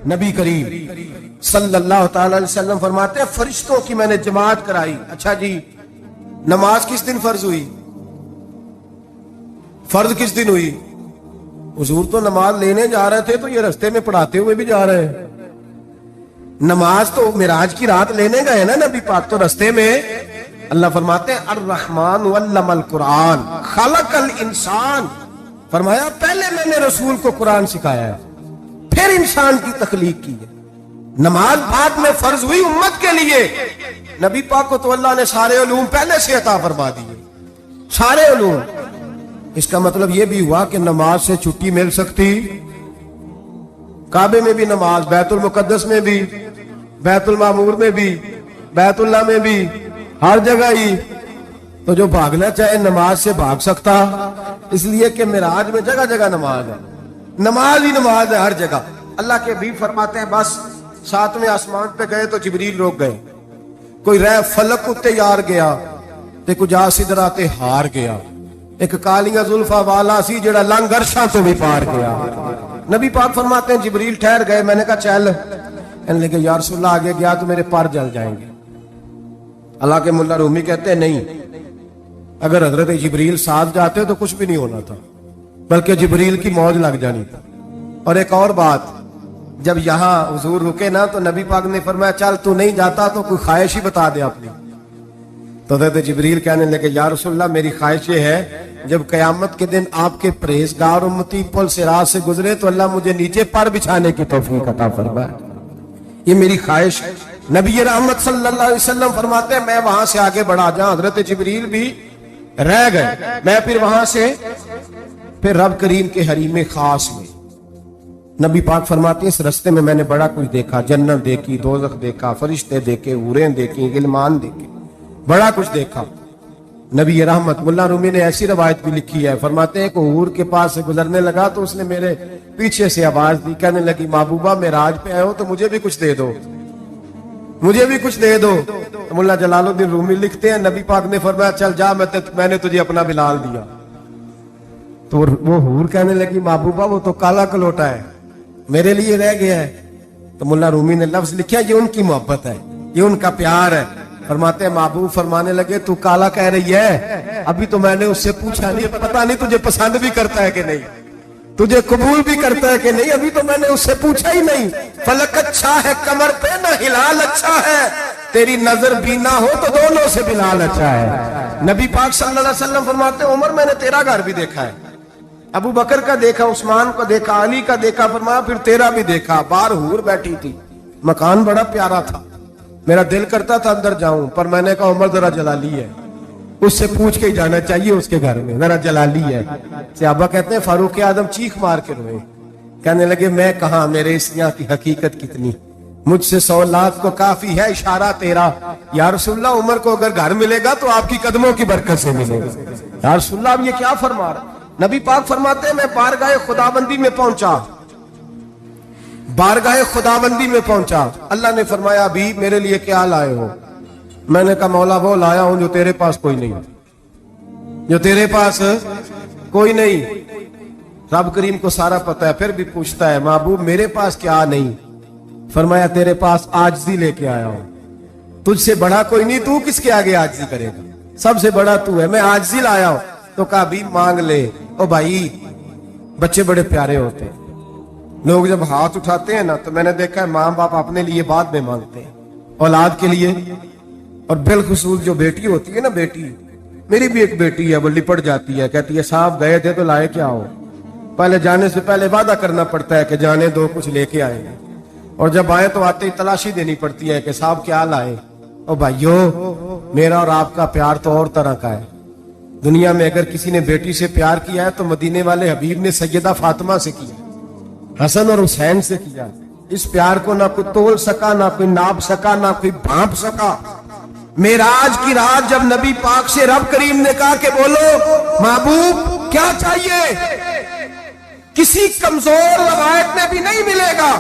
नबी करीम सल्लल्लाहु ताला अलैहि वसल्लम फरमाते हैं फरिश्तों की मैंने जमात कराई। अच्छा जी, नमाज किस दिन फर्ज हुई? फर्ज किस दिन हुई? हुजूर तो नमाज लेने जा रहे थे तो ये रास्ते में पढ़ाते हुए भी जा रहे हैं। नमाज तो मिराज की रात लेने गए ना नबी पाक, तो रास्ते में अल्लाह फरमाते हैं अर्रहमान वल्लमल कुरान खलकल इंसान। फरमाया पहले मैंने रसूल को कुरान सिखाया है, फिर इंसान की तखलीक की है। नमाज बाद में फर्ज हुई उम्मत के लिए। नबी पाक को तो अल्लाह ने सारे उलूम पहले से अता फरमा दिए, सारे उलूम। इसका मतलब यह भी हुआ कि नमाज से छुट्टी मिल सकती। काबे में भी नमाज, बैतुल मुकद्दस में भी, बैतुल मामूर में भी, बैतुल्लाह में भी, हर जगह ही। तो जो भागना चाहे नमाज से भाग सकता, इसलिए कि मिराज में जगह जगह नमाज है, नमाज ही नमाज है हर जगह। अल्लाह के भी फरमाते हैं बस सातवें आसमान पे गए तो जिब्रील रोक गए। कोई रह फलक उत्ते यार गया ते कुछ आ सिदरा ते हार गया। एक कालिया जुल्फा वाला सी जेड़ा लंघ अरशा तो भी पार गया। नबी पाक फरमाते हैं जिब्रील ठहर गए। मैंने कहा चल, कहने लगे या रसूलल्लाह आगे गया तो मेरे पर जल जाएंगे। अल्लाह के मुल्ला रूमी कहते हैं नहीं, अगर हजरत जिब्रील साथ जाते तो कुछ भी नहीं होना था, बल्कि जिब्रील की मौज लग जानी था। और एक और बात, जब यहां हुजूर रुके ना तो नबी पाक ने फरमाया चल तू नहीं जाता तो कोई ख्वाहिश ही बता दे अपनी। तो हज़रत जिब्रील कहने लगे या रसूलल्लाह मेरी ख्वाहिश ये है जब क़यामत के दिन आपके परहेज़गार उम्मती पुल सिरात से गुजरे तो अल्लाह मुझे नीचे पर बिछाने की तौफीक अता फरमाए, ये मेरी ख्वाहिश। नबी रहमत सल्लल्लाहु अलैहि वसल्लम फरमाते हैं मैं वहां से आगे बढ़ा जहां हज़रत जिब्रील भी रह गए, मैं फिर वहां से फिर रब करीम के हरीम खास में। नबी पाक फरमाते हैं इस रास्ते में मैंने बड़ा कुछ देखा, जन्नत देखी, दोज़ख देखा, फरिश्ते देखे, हूरें देखी, गिलमान देखे, बड़ा कुछ देखा। नबी रहमत मुल्ला रूमी ने ऐसी रवायत भी लिखी है, फरमाते हैं कि हूर के पास से गुजरने लगा तो उसने मेरे पीछे से आवाज दी, कहने लगी महबूबा मेराज पे आए हो तो मुझे भी कुछ दे दो, मुझे भी कुछ दे दो। तो मुल्ला जलालुद्दीन रूमी लिखते हैं नबी पाक ने फरमाया चल जा, मैंने तुझे अपना बिलाल दिया। तो वो हूर कहने लगी महबूबा वो तो काला कलोटा है, मेरे लिए रह गया है। तो मुल्ला रूमी ने लफ्ज लिखा ये उनकी मोहब्बत है, ये उनका प्यार है। फरमाते हैं महबूब फरमाने लगे तू काला कह रही है, अभी तो मैंने उससे पूछा नहीं, पता नहीं तुझे पसंद भी करता है कि नहीं, तुझे कबूल भी करता है कि नहीं, अभी तो मैंने उससे पूछा ही नहीं। फलक अच्छा है कमर पे ना हिलाल अच्छा है, तेरी नजर बीना हो तो दोनों से बिलाल अच्छा है। नबी पाक सल्लल्लाहु अलैहि वसल्लम फरमाते हैं उमर मैंने तेरा घर भी देखा है, अबू बकर का देखा, उस्मान को देखा, अली का देखा, फरमाया फिर तेरा भी देखा। बाहर हूर बैठी थी, मकान बड़ा प्यारा था, मेरा दिल करता था अंदर जाऊं, पर मैंने कहा उमर जरा जलाली है, उससे पूछ के ही जाना चाहिए उसके घर में, जरा जलाली है। सहाबा कहते हैं फारूक आदम चीख मार के रोए, कहने लगे मैं कहा मेरे इस यहाँ की हकीकत कितनी, मुझसे 100 लाख को काफी है इशारा तेरा। या रसूलल्लाह उमर को अगर घर मिलेगा तो आपकी कदमों की बरकत से मिलेगा। या रसूलल्लाह अब ये क्या फरमा रहे? नबी पाक फरमाते हैं मैं बारगाह खुदाबंदी में पहुंचा, बारगाह खुदाबंदी में पहुंचा। अल्लाह ने फरमाया अभी मेरे लिए क्या लाए हो? मैंने कहा मौला वो लाया हूं जो तेरे पास कोई नहीं, जो तेरे पास कोई नहीं। रब करीम को सारा पता है, फिर भी पूछता है महबूब मेरे पास क्या नहीं? फरमाया तेरे पास आजिज़ी लेके आया हूं, तुझसे बड़ा कोई नहीं, तू किसके आगे आजिज़ी करेगा, सबसे बड़ा तू है, मैं आजिज़ी लाया हूं। तो कहा भी मांग ले। ओ भाई बच्चे बड़े प्यारे होते हैं, लोग जब हाथ उठाते हैं ना तो मैंने देखा है माँ बाप अपने लिए बाद में मांगते हैं, औलाद के लिए। और बिलखुसूस जो बेटी होती है ना, बेटी मेरी भी एक बेटी है, वो लिपट जाती है, कहती है साहब गए थे तो लाए क्या हो? पहले जाने से पहले वादा करना पड़ता है कि जाने दो कुछ लेके आएंगे, और जब आए तो आते ही तलाशी देनी पड़ती है कि साहब क्या लाए। ओ भाइयों मेरा और आपका प्यार तो और तरह का है। दुनिया में अगर किसी ने बेटी से प्यार किया है तो मदीने वाले हबीब ने सैयदा फातिमा से किया, हसन और हुसैन से किया। इस प्यार को ना कोई तोल सका, ना कोई नाप सका, ना कोई भांप सका। मेराज की रात जब नबी पाक से रब करीम ने कहा कि बोलो महबूब क्या चाहिए, किसी कमजोर रवायत में भी नहीं मिलेगा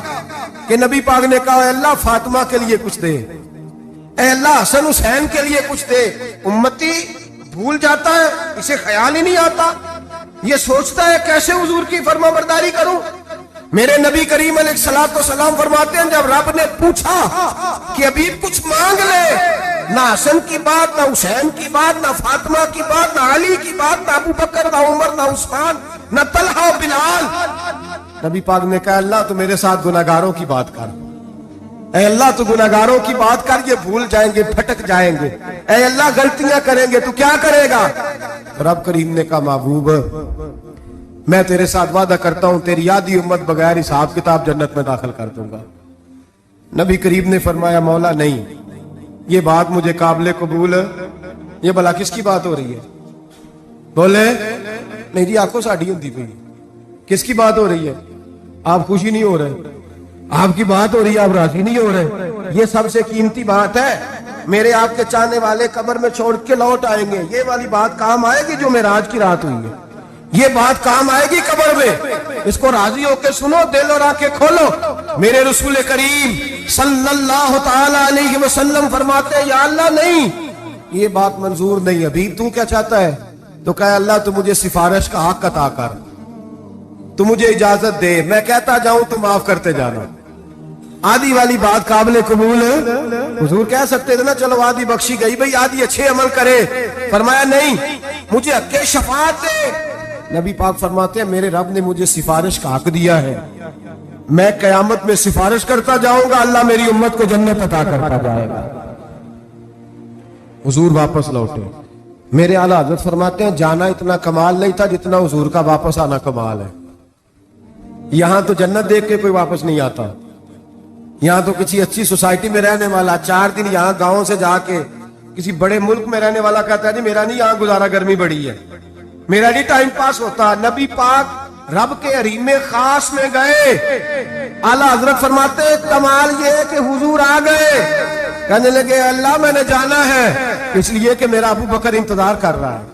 कि नबी पाक ने कहा अल्लाह फातिमा के लिए कुछ दे, अल्लाह हसन हुसैन के लिए कुछ दे। उम्मती भूल जाता है, इसे ख्याल ही नहीं आता, ये सोचता है कैसे हुजूर की फरमाबरदारी करूं। मेरे नबी करीम अलैहिस्सलाम फरमाते हैं, जब रब ने पूछा कि अभी कुछ मांग ले, ना हसन की बात, ना हुसैन की बात, ना फातिमा की बात, ना अली की बात, ना अबू बकर, ना उमर, ना उस्मान, ना तलहा और बिलाल, नबी पाक ने कहा अल्लाह तो मेरे साथ गुनाहगारों की बात कर, ऐ अल्लाह तो गुनाहगारों की बात कर, ये भूल जाएंगे, भटक जाएंगे, ऐ अल्लाह गलतियां करेंगे, तू क्या करेगा? रब करीम ने कहा महबूब मैं तेरे साथ वादा करता हूं, तेरी आधी उम्मत बगैर हिसाब किताब जन्नत में दाखिल कर दूंगा। नबी करीम ने फरमाया मौला नहीं, ये बात मुझे काबिल कबूल, ये भला किसकी बात हो रही है? बोले नहीं जी आंखों साड़ी होती पई, किसकी बात हो रही है? आप खुशी नहीं हो रहे, आपकी बात हो रही है, आप राजी नहीं हो रहे। ये सबसे कीमती बात है, मेरे आपके चाहने वाले कब्र में छोड़ के लौट आएंगे, ये वाली बात काम आएगी जो मेराज की रात हुई है, ये बात काम आएगी कब्र में। इसको राजी होके सुनो, दिल और आंखें खोलो। मेरे रसूल करीम सल्लल्लाहु ताला अलैहि वसल्लम फरमाते हैं या अल्लाह नहीं, ये बात मंजूर नहीं, अभी तू क्या चाहता है? तो कहे अल्लाह तू मुझे सिफारिश का हक अता कर, तू मुझे इजाजत दे, मैं कहता जाऊं तो माफ करते जाना। आधी वाली बात काबिल कबूल है। हुजूर कह सकते थे ना चलो आधी बख्शी गई भाई, आधी अच्छे अमल करे। फरमाया नहीं, मुझे हक़ शफाअत दे। नबी पाक फरमाते हैं मेरे रब ने मुझे सिफारिश का हक दिया है, मैं कयामत में सिफारिश करता जाऊंगा, अल्लाह मेरी उम्मत को जन्नत अता करता जाएगा। हुजूर वापस लौटे। मेरे आला हज़रत फरमाते हैं जाना इतना कमाल नहीं था जितना हुजूर का वापस आना कमाल है। यहां तो जन्नत देख के कोई वापस नहीं आता, यहां तो किसी अच्छी सोसाइटी में रहने वाला 4 दिन यहां गांव से जाके किसी बड़े मुल्क में रहने वाला कहता है जी मेरा नहीं यहां गुजारा, गर्मी बड़ी है, मेरा नहीं टाइम पास होता। नबी पाक रब के हरीम खास में गए, आला हजरत फरमाते कमाल ये है कि हुजूर आ गए, कहने लगे अल्लाह मैंने जाना है इसलिए कि मेरा अबू बकर इंतजार कर रहा है,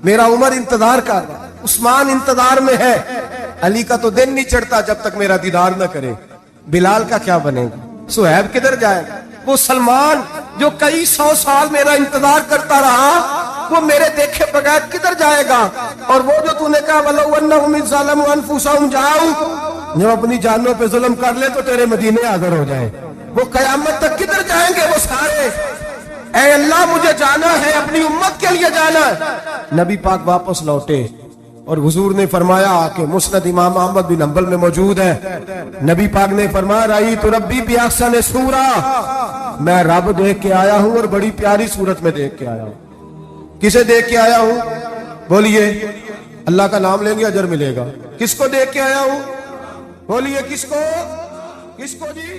मेरा उमर इंतजार कर रहा है, उस्मान इंतजार में है, अली का तो दिन नहीं चढ़ता जब तक मेरा दीदार न करे, बिलाल का क्या बनेगा, सुहैब किधर जाएगा, वो सलमान जो कई 100 साल मेरा इंतजार करता रहा वो मेरे देखे बगैर किधर जाएगा? और वो जो तूने कहा जो अपनी जानों पे जुल्म कर ले तो तेरे मदीने हाजिर हो जाए, वो कयामत तक किधर जाएंगे वो सारे? ऐ अल्लाह मुझे जाना है, अपनी उम्मत के लिए जाना है। नबी पाक वापस लौटे और हुजूर ने फरमाया कि मुस्नद इमाम अहमद बिन हंबल में मौजूद है, नबी पाक ने फरमाया रही तो रब्बी भी अहसन सूरा, मैं रब देख के आया हूं और बड़ी प्यारी सूरत में देख के आया हूं। किसे देख के आया हूं? बोलिए, अल्लाह का नाम लेंगे अजर मिलेगा। किसको देख के आया हूं? बोलिए किसको? किसको जी?